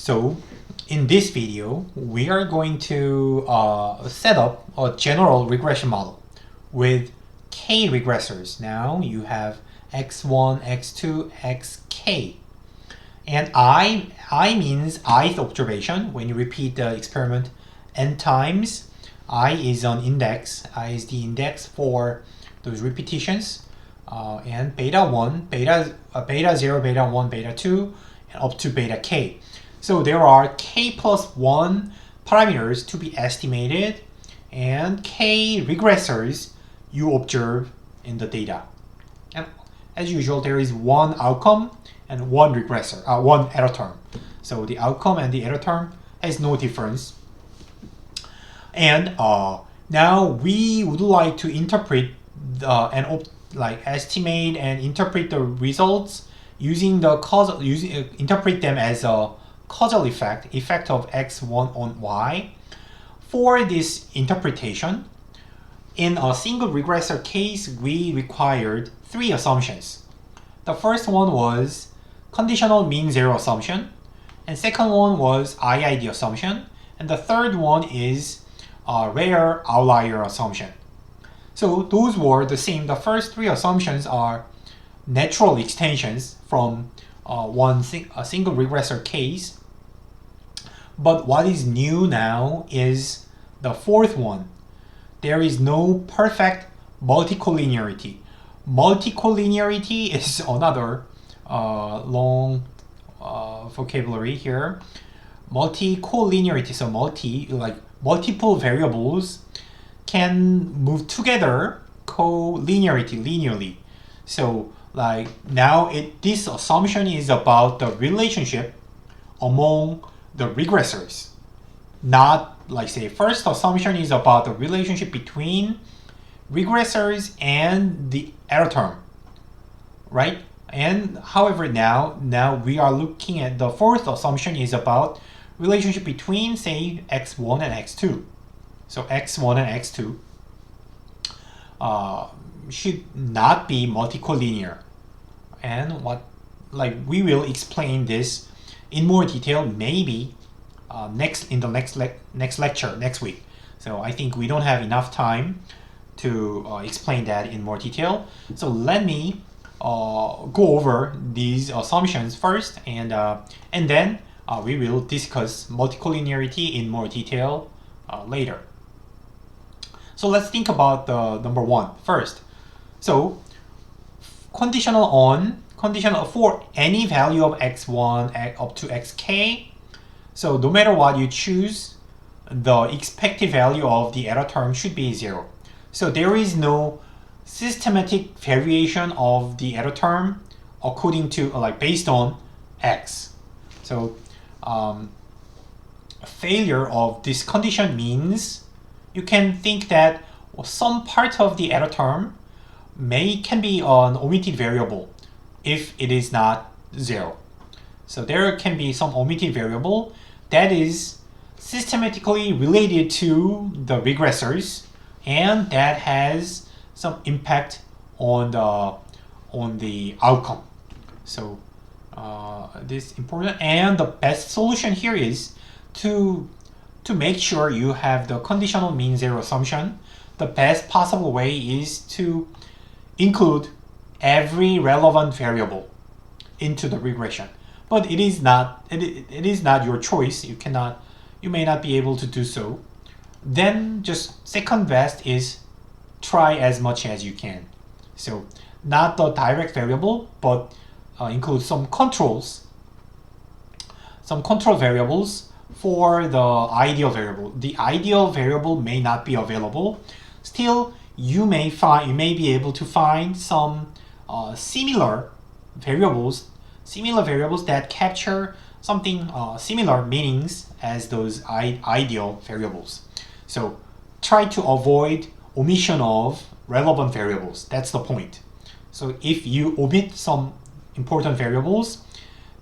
So in this video, we are going to set up a general regression model with k regressors. Now you have x1, x2, xk. And I means ith observation. When you repeat the experiment n times, I is an index. I is the index for those repetitions. And beta 1, beta 0, beta 1, beta 2, and up to beta k. So there are k plus 1 parameters to be estimated and k regressors you observe in the data. And as usual, there is one outcome and one regressor, one error term. So the outcome and the error term has no difference. And now we would like to interpret estimate and interpret the results using the causal, interpret them as a causal effect of x1 on y. For this interpretation, in a single regressor case, we required 3 assumptions. The first one was conditional mean zero assumption, and second one was IID assumption, and the third one is rare outlier assumption. So those were the same. The first 3 assumptions are natural extensions from a single regressor case. But what is new now is the fourth one. There is no perfect multicollinearity. Multicollinearity is another long vocabulary here. Multicollinearity, so multiple variables can move together linearly. So now this assumption is about the relationship among the regressors. Not say first assumption is about the relationship between regressors and the error term, right? And however now we are looking at the fourth assumption is about relationship between say x1 and x2. So x1 and x2 should not be multicollinear. And we will explain this in more detail maybe in the next lecture next week. So I think we don't have enough time to explain that in more detail. So let me go over these assumptions first, and then we will discuss multicollinearity in more detail later. So let's think about the number 1 first. So conditional for any value of x1 up to xk. So no matter what you choose, the expected value of the error term should be 0. So there is no systematic variation of the error term according to based on x. So failure of this condition means you can think that some part of the error term can be an omitted variable if it is not 0. So there can be some omitted variable that is systematically related to the regressors, and that has some impact on the outcome. So this is important, and the best solution here is to make sure you have the conditional mean zero assumption. The best possible way is to include every relevant variable into the regression. But it is not your choice. You may not be able to do so. Then just second best is try as much as you can. So not the direct variable, but include some control variables for the ideal variable. The ideal variable may not be available. Still, you may be able to find some similar variables that capture something similar meanings as those ideal variables. So try to avoid omission of relevant variables. That's the point. So if you omit some important variables,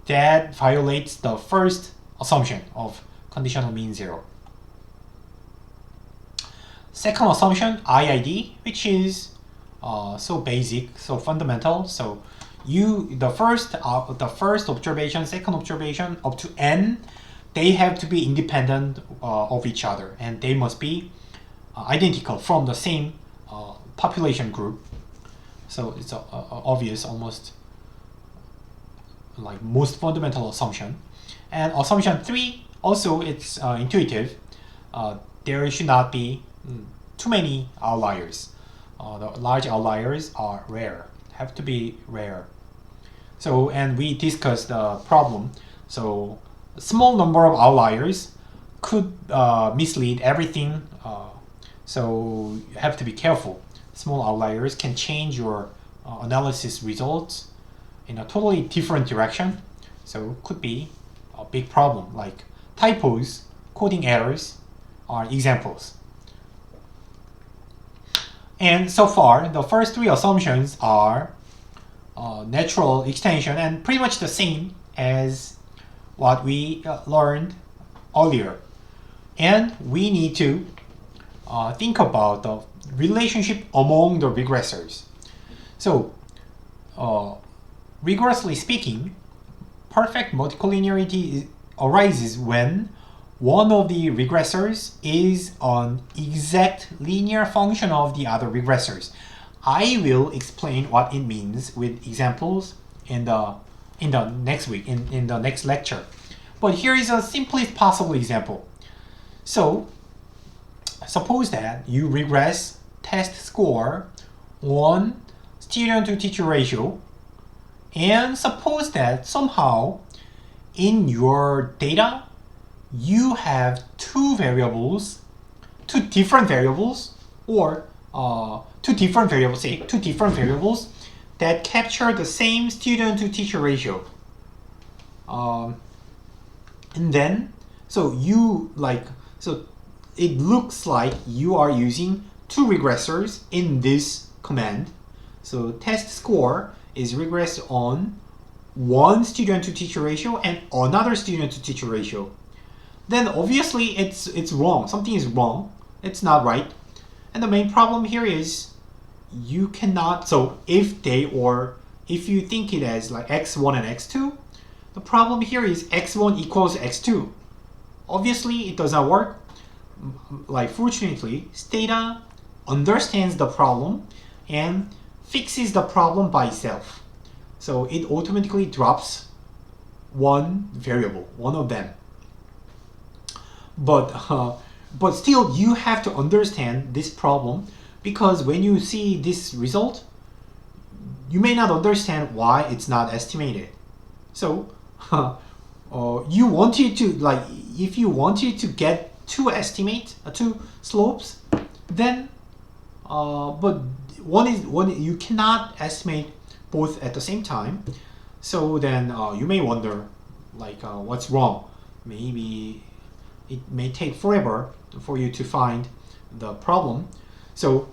that violates the first assumption of conditional mean zero. Second assumption, IID, which is so basic, so fundamental. So the first observation, second observation up to n they have to be independent of each other, and they must be identical from the same population group. So it's obvious, almost like most fundamental assumption. And assumption 3, also it's intuitive. There should not be too many outliers. The large outliers are rare, have to be rare. So, and we discussed the problem. So a small number of outliers could mislead everything. So you have to be careful. Small outliers can change your analysis results in a totally different direction. So it could be a big problem, like typos, coding errors are examples. And so far, the first 3 assumptions are natural extension and pretty much the same as what we learned earlier. And we need to think about the relationship among the regressors. So, rigorously speaking, perfect multicollinearity arises when one of the regressors is an exact linear function of the other regressors. I will explain what it means with examples in the next week, in the next lecture. But here is a simplest possible example. So suppose that you regress test score on student to teacher ratio, and suppose that somehow in your data you have two different variables, or two different variables that capture the same student to teacher ratio. And then, so it looks like you are using 2 regressors in this command. So test score is regressed on one student to teacher ratio and another student to teacher ratio. Then obviously it's wrong. Something is wrong. It's not right. And the main problem here is you cannot, so if you think it as like x1 and x2, the problem here is x1 equals x2. Obviously it does not work. Like fortunately, Stata understands the problem and fixes the problem by itself. So it automatically drops one variable, one of them. But still you have to understand this problem, because when you see this result, you may not understand why it's not estimated. So you wanted to, like, if you wanted to get two slopes, then but one you cannot estimate both at the same time. So then you may wonder, like, what's wrong? Maybe it may take forever for you to find the problem. So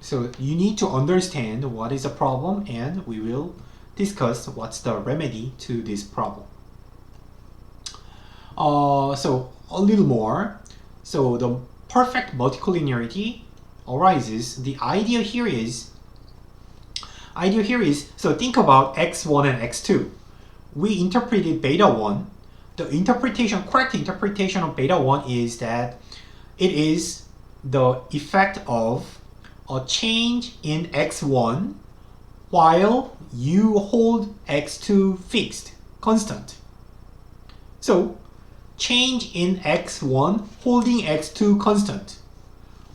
so you need to understand what is the problem, and we will discuss what's the remedy to this problem. So a little more. So the perfect multicollinearity arises. The idea here is, so think about x1 and x2. We interpreted beta 1. The correct interpretation of beta 1 is that it is the effect of a change in x1 while you hold x2 fixed, constant. So change in x1 holding x2 constant.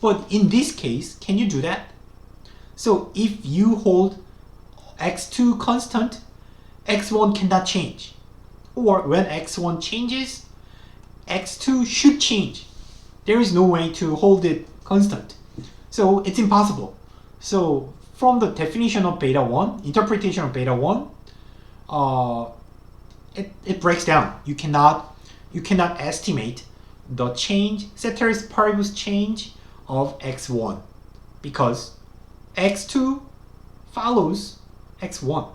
But in this case, can you do that? So if you hold x2 constant, x1 cannot change. Or when x1 changes, x2 should change. There is no way to hold it constant. So it's impossible. So from the definition of beta 1, interpretation of beta 1, it breaks down. You cannot estimate the change, ceteris paribus change of x1, because x2 follows x1.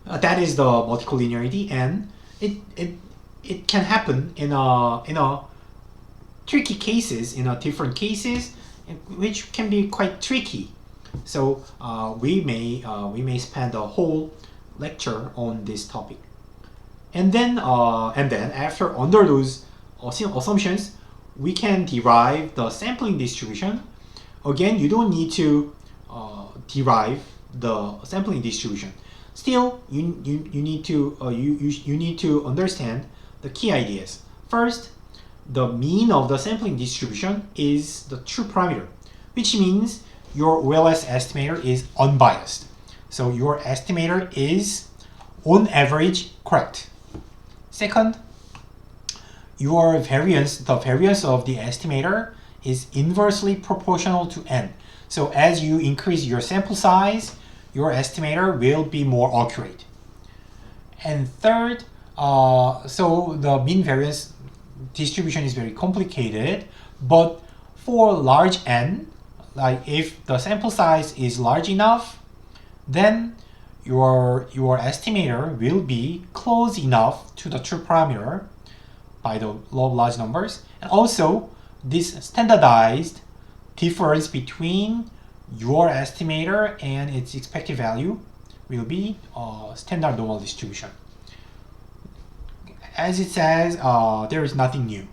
That is the multicollinearity, and it can happen in a tricky cases, in a different cases, which can be quite tricky. So we may spend a whole lecture on this topic. And then after under those assumptions, we can derive the sampling distribution. Again, you don't need to derive the sampling distribution. Still, you need to you need to understand the key ideas. First, the mean of the sampling distribution is the true parameter, which means your OLS estimator is unbiased. So your estimator is on average correct. Second, your variance, the variance of the estimator is inversely proportional to n. So as you increase your sample size, your estimator will be more accurate. And third, so the mean variance distribution is very complicated, but for large n, like if the sample size is large enough, then your estimator will be close enough to the true parameter by the law of large numbers. And also, this standardized difference between your estimator and its expected value will be standard normal distribution. As it says, there is nothing new.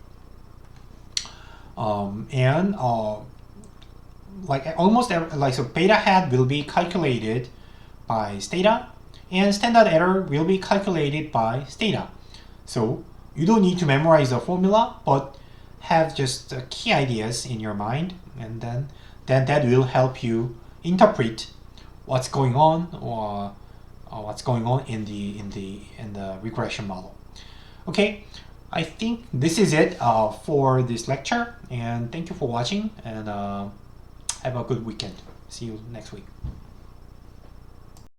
Like almost every, so beta hat will be calculated by stata, and standard error will be calculated by stata. So you don't need to memorize the formula, but have just key ideas in your mind, and then that will help you interpret what's going on, or what's going on in the regression model. Okay, I think this is it for this lecture, and thank you for watching, and have a good weekend. See you next week.